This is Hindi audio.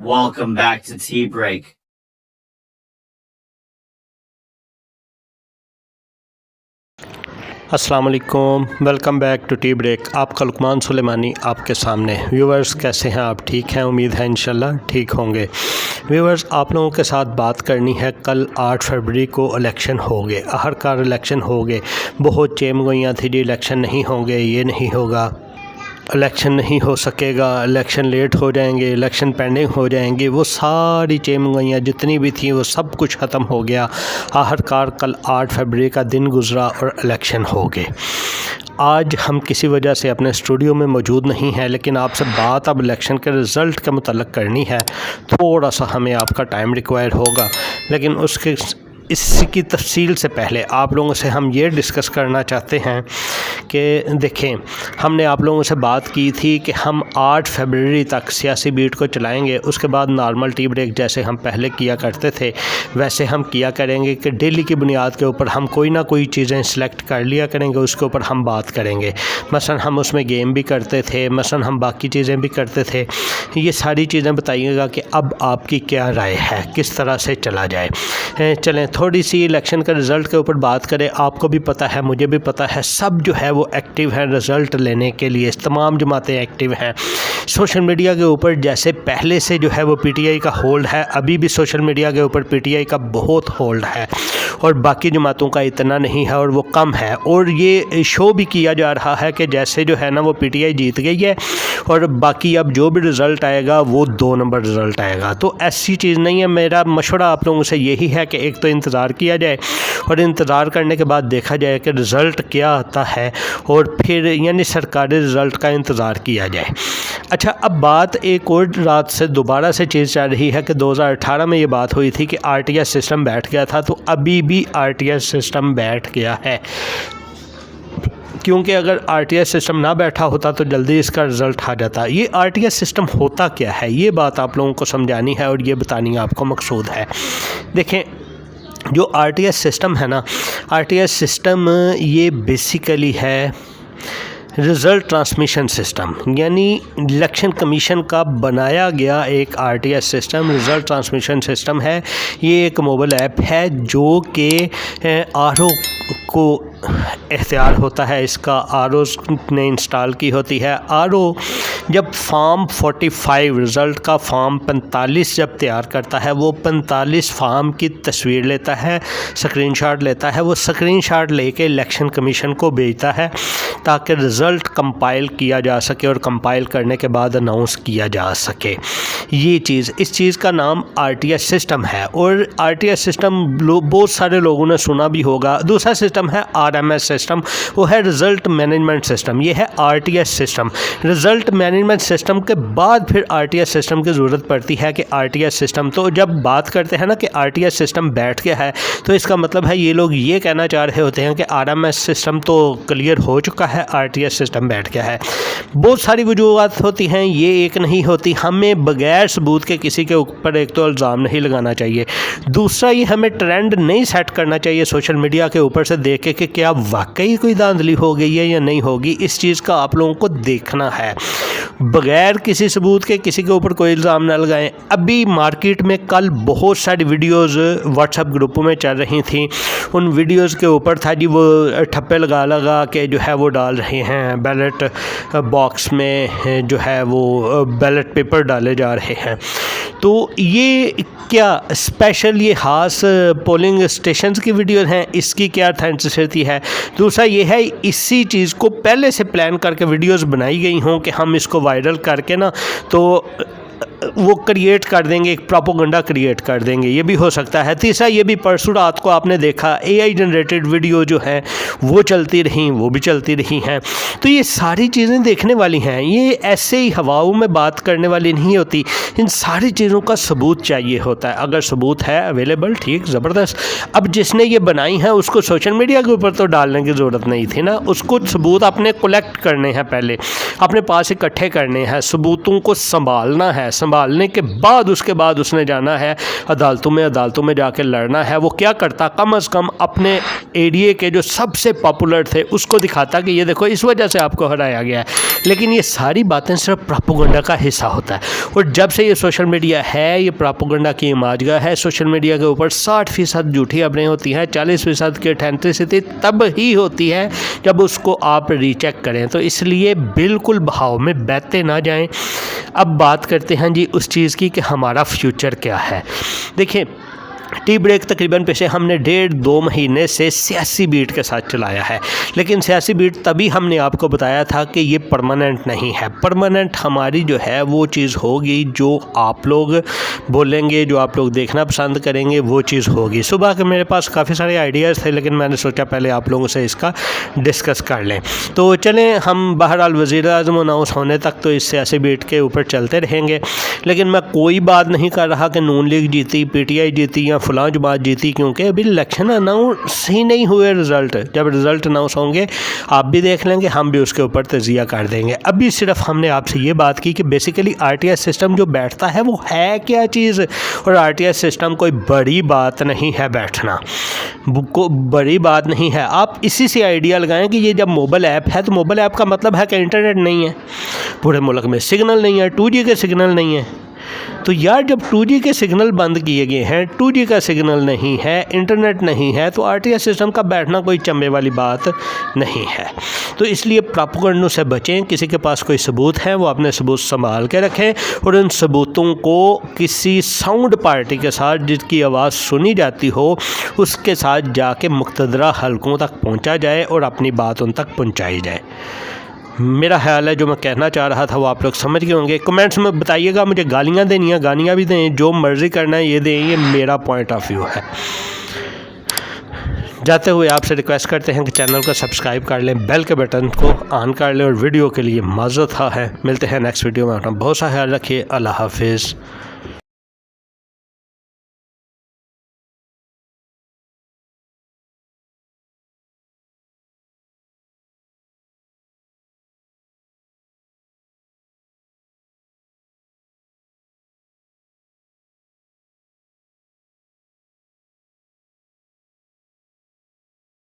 Welcome back to Tea Break. अस्सलाम वालेकुम, welcome back to tea break. आपका लुकमान सुलेमानी आपके सामने। व्यूवर्स कैसे हैं आप? ठीक हैं? उम्मीद है इंशाल्लाह ठीक होंगे। व्यूवर्स, आप लोगों के साथ बात करनी है। कल 8 फरवरी को इलेक्शन हो गए, आखिरकार इलेक्शन हो गए। बहुत चेमगोइयाँ थी जी इलेक्शन नहीं होंगे, ये नहीं होगा, इलेक्शन नहीं हो सकेगा, इलेक्शन लेट हो जाएंगे, इलेक्शन पेंडिंग हो जाएंगे। वो सारी चेमगोइयाँ जितनी भी थी वो सब कुछ ख़त्म हो गया। आखिरकार कल 8 फरवरी का दिन गुज़रा और इलेक्शन हो गए। आज हम किसी वजह से अपने स्टूडियो में मौजूद नहीं हैं, लेकिन आपसे बात अब इलेक्शन के रिज़ल्ट के मुतल्लिक़ करनी है। थोड़ा सा हमें आपका टाइम रिक्वायर होगा, लेकिन उसके इसकी तफसील से पहले आप लोगों से हम ये डिस्कस करना चाहते हैं कि देखें, हमने आप लोगों से बात की थी कि हम 8 फरवरी तक सियासी बीट को चलाएंगे। उसके बाद नॉर्मल टी ब्रेक जैसे हम पहले किया करते थे वैसे हम किया करेंगे कि डेली की बुनियाद के ऊपर हम कोई ना कोई चीज़ें सेलेक्ट कर लिया करेंगे, उसके ऊपर हम बात करेंगे। मसलन हम उसमें गेम भी करते थे, मसलन हम बाकी चीज़ें भी करते थे। ये सारी चीज़ें बताइएगा कि अब आपकी क्या राय है, किस तरह से चला जाए। चलें थोड़ी सी इलेक्शन के रिज़ल्ट के ऊपर बात करें। आपको भी पता है, मुझे भी पता है, सब जो है वो एक्टिव हैं रिज़ल्ट लेने के लिए। तमाम जमातें एक्टिव हैं सोशल मीडिया के ऊपर। जैसे पहले से जो है वो पीटीआई का होल्ड है, अभी भी सोशल मीडिया के ऊपर पीटीआई का बहुत होल्ड है और बाकी जमातों का इतना नहीं है और वो कम है। और ये शो भी किया जा रहा है कि जैसे जो है ना वो पीटीआई जीत गई है और बाकी अब जो भी रिज़ल्ट आएगा वो 2 नंबर रिज़ल्ट आएगा। तो ऐसी चीज़ नहीं है। मेरा मशवरा आप लोगों से यही है कि एक तो इंतज़ार किया जाए और इंतज़ार करने के बाद देखा जाए कि रिज़ल्ट क्या आता है और फिर यानी सरकारी रिज़ल्ट का इंतज़ार किया जाए। अच्छा, अब बात एक और रात से दोबारा से चीज़ चल रही है कि 2018 में ये बात हुई थी कि आरटीएस सिस्टम बैठ गया था, तो अभी भी आरटीएस सिस्टम बैठ गया है। क्योंकि अगर आरटीएस सिस्टम ना बैठा होता तो जल्दी इसका रिज़ल्ट आ जाता। ये आरटीएस सिस्टम होता क्या है, ये बात आप लोगों को समझानी है और ये बतानी आपको मकसूद है। देखें, जो आरटीएस सिस्टम है ना, आरटीएस सिस्टम ये बेसिकली है रिज़ल्ट ट्रांसमिशन सिस्टम, यानी इलेक्शन कमीशन का बनाया गया एक RTS system result transmission system है। ये एक मोबाइल ऐप है जो कि आरओ को इख्तियार होता है, इसका आरओ ने इंस्टॉल की होती है। आरओ जब फॉर्म 45 रिज़ल्ट का फॉर्म 45 जब तैयार करता है, वो 45 फॉर्म की तस्वीर लेता है, स्क्रीनशॉट लेता है। वो स्क्रीनशॉट लेके इलेक्शन कमीशन को भेजता है ताकि रिज़ल्ट कंपाइल किया जा सके और कंपाइल करने के बाद अनाउंस किया जा सके। ये चीज़, इस चीज़ का नाम आरटीएस सिस्टम है। और आरटीएस सिस्टम बहुत सारे लोगों ने सुना भी होगा। दूसरा सिस्टम है आरएमएस सिस्टम, वो है रिज़ल्ट मैनेजमेंट सिस्टम। ये है RTS system. Result management system के बाद फिर आरटीएस सिस्टम की ज़रूरत पड़ती है कि आरटीएस सिस्टम, तो जब बात करते हैं ना कि आरटीएस सिस्टम बैठ गया है, तो इसका मतलब है ये लोग ये कहना चाह रहे होते हैं कि आरएमएस सिस्टम तो क्लियर हो चुका है, आरटीएस सिस्टम बैठ गया है। बहुत सारी वजूहत होती हैं, ये एक नहीं होती। हमें बगैर सबूत के किसी के ऊपर एक तो इल्ज़ाम नहीं लगाना चाहिए। दूसरा, ये हमें ट्रेंड नहीं सेट करना चाहिए सोशल मीडिया के ऊपर से देख के कि क्या वाकई कोई धांधली हो गई है या नहीं होगी। इस चीज़ का आप लोगों को देखना है, बगैर किसी सबूत के किसी के ऊपर कोई इल्ज़ाम ना लगाएं। अभी मार्केट में कल बहुत सारी वीडियोस व्हाट्सएप ग्रुपों में चल रही थी। उन वीडियोस के ऊपर था जी वो ठप्पे लगा के जो है वो डाल रहे हैं बैलेट बॉक्स में, जो है वो बैलेट पेपर डाले जा रहे हैं। तो ये क्या स्पेशल ये ख़ास पोलिंग स्टेशंस की वीडियो हैं, इसकी क्या ऑथेंटिसिटी है? दूसरा ये है इसी चीज़ को पहले से प्लान करके वीडियोस बनाई गई हों कि हम इसको वायरल करके ना तो वो क्रिएट कर देंगे, एक प्रोपोगंडा क्रिएट कर देंगे, ये भी हो सकता है। तीसरा, ये भी परसों रात को आपने देखा एआई जनरेटेड वीडियो जो है वो चलती रहीं, वो भी चलती रही हैं। तो ये सारी चीज़ें देखने वाली हैं, ये ऐसे ही हवाओं में बात करने वाली नहीं होती। इन सारी चीज़ों का सबूत चाहिए होता है। अगर सबूत है अवेलेबल, ठीक, ज़बरदस्त। अब जिसने ये बनाई है उसको सोशल मीडिया के ऊपर तो डालने की ज़रूरत नहीं थी ना, उसको सबूत अपने कलेक्ट करने हैं, पहले अपने पास इकट्ठे करने हैं, सबूतों को संभालना है, संभालने के बाद उसके बाद उसने जाना है अदालतों में जाके लड़ना है, वो क्या करता, कम अज़ कम अपने एरिया के जो सबसे पॉपुलर थे उसको दिखाता कि ये देखो इस वजह से आपको हराया गया है। लेकिन ये सारी बातें सिर्फ प्रोपेगेंडा का हिस्सा होता है। और जब से ये सोशल मीडिया है, ये प्रोपेगेंडा की इमाजगा है, सोशल मीडिया के ऊपर 60% झूठी खबरें होती हैं, 40% की ऑथेंटिसिटी तब ही होती है जब उसको आप रीचेक करें। तो इसलिए बिल्कुल बहाव में बहते ना जाएं। अब बात करते हैं जी उस चीज़ की कि हमारा फ्यूचर क्या है। देखिए, टी ब्रेक तकरीबन पेशे हमने 1.5-2 महीने से सियासी बीट के साथ चलाया है, लेकिन सियासी बीट तभी हमने आपको बताया था कि ये परमानेंट नहीं है। परमानेंट हमारी जो है वो चीज़ होगी जो आप लोग बोलेंगे, जो आप लोग देखना पसंद करेंगे, वो चीज़ होगी। सुबह के मेरे पास काफ़ी सारे आइडियाज़ थे, लेकिन मैंने सोचा पहले आप लोगों से इसका डिस्कस कर लें। तो चलें, हम बहरहाल वज़ीर-ए-आज़म अनाउंस होने तक तो इस सियासी बीट के ऊपर चलते रहेंगे। लेकिन मैं कोई बात नहीं कर रहा कि नून लीग जीती, PTI जीती या फलां जमात जीती, क्योंकि अभी इलेक्शन अनाउंस ही नहीं हुए। रिज़ल्ट जब रिज़ल्ट अनाउंस होंगे आप भी देख लेंगे, हम भी उसके ऊपर तजिया कर देंगे। अभी सिर्फ हमने आपसे ये बात की कि बेसिकली RTS सिस्टम जो बैठता है वो है क्या चीज़। और RTS सिस्टम कोई बड़ी बात नहीं है, बैठना को बड़ी बात नहीं है। आप इसी से आइडिया लगाएं कि ये जब मोबाइल ऐप है तो मोबाइल ऐप का मतलब है कि इंटरनेट नहीं है, पूरे मुल्क में सिग्नल नहीं है, 2G के सिग्नल नहीं है। तो यार जब 2G के सिग्नल बंद किए गए हैं, 2G का सिग्नल नहीं है, इंटरनेट नहीं है, तो RTS सिस्टम का बैठना कोई चंबे वाली बात नहीं है। तो इसलिए प्रोपेगेंडा से बचें। किसी के पास कोई सबूत है वो अपने सबूत संभाल के रखें और उन सबूतों को किसी साउंड पार्टी के साथ जिसकी आवाज़ सुनी जाती हो उसके साथ जाके मुक़्तदरा हलकों तक पहुँचा जाए और अपनी बात उन तक पहुँचाई जाए। मेरा ख्याल है जो मैं कहना चाह रहा था वो आप लोग समझ गए होंगे। कमेंट्स में बताइएगा, मुझे गालियाँ देनी है गालियाँ भी दें, जो मर्ज़ी करना है ये दें, ये मेरा पॉइंट ऑफ व्यू है। जाते हुए आपसे रिक्वेस्ट करते हैं कि चैनल को सब्सक्राइब कर लें, बेल के बटन को ऑन कर लें और वीडियो के लिए माज़रत है। मिलते हैं नेक्स्ट वीडियो में। अपना बहुत सा ख्याल रखिए। अल्लाह हाफिज़।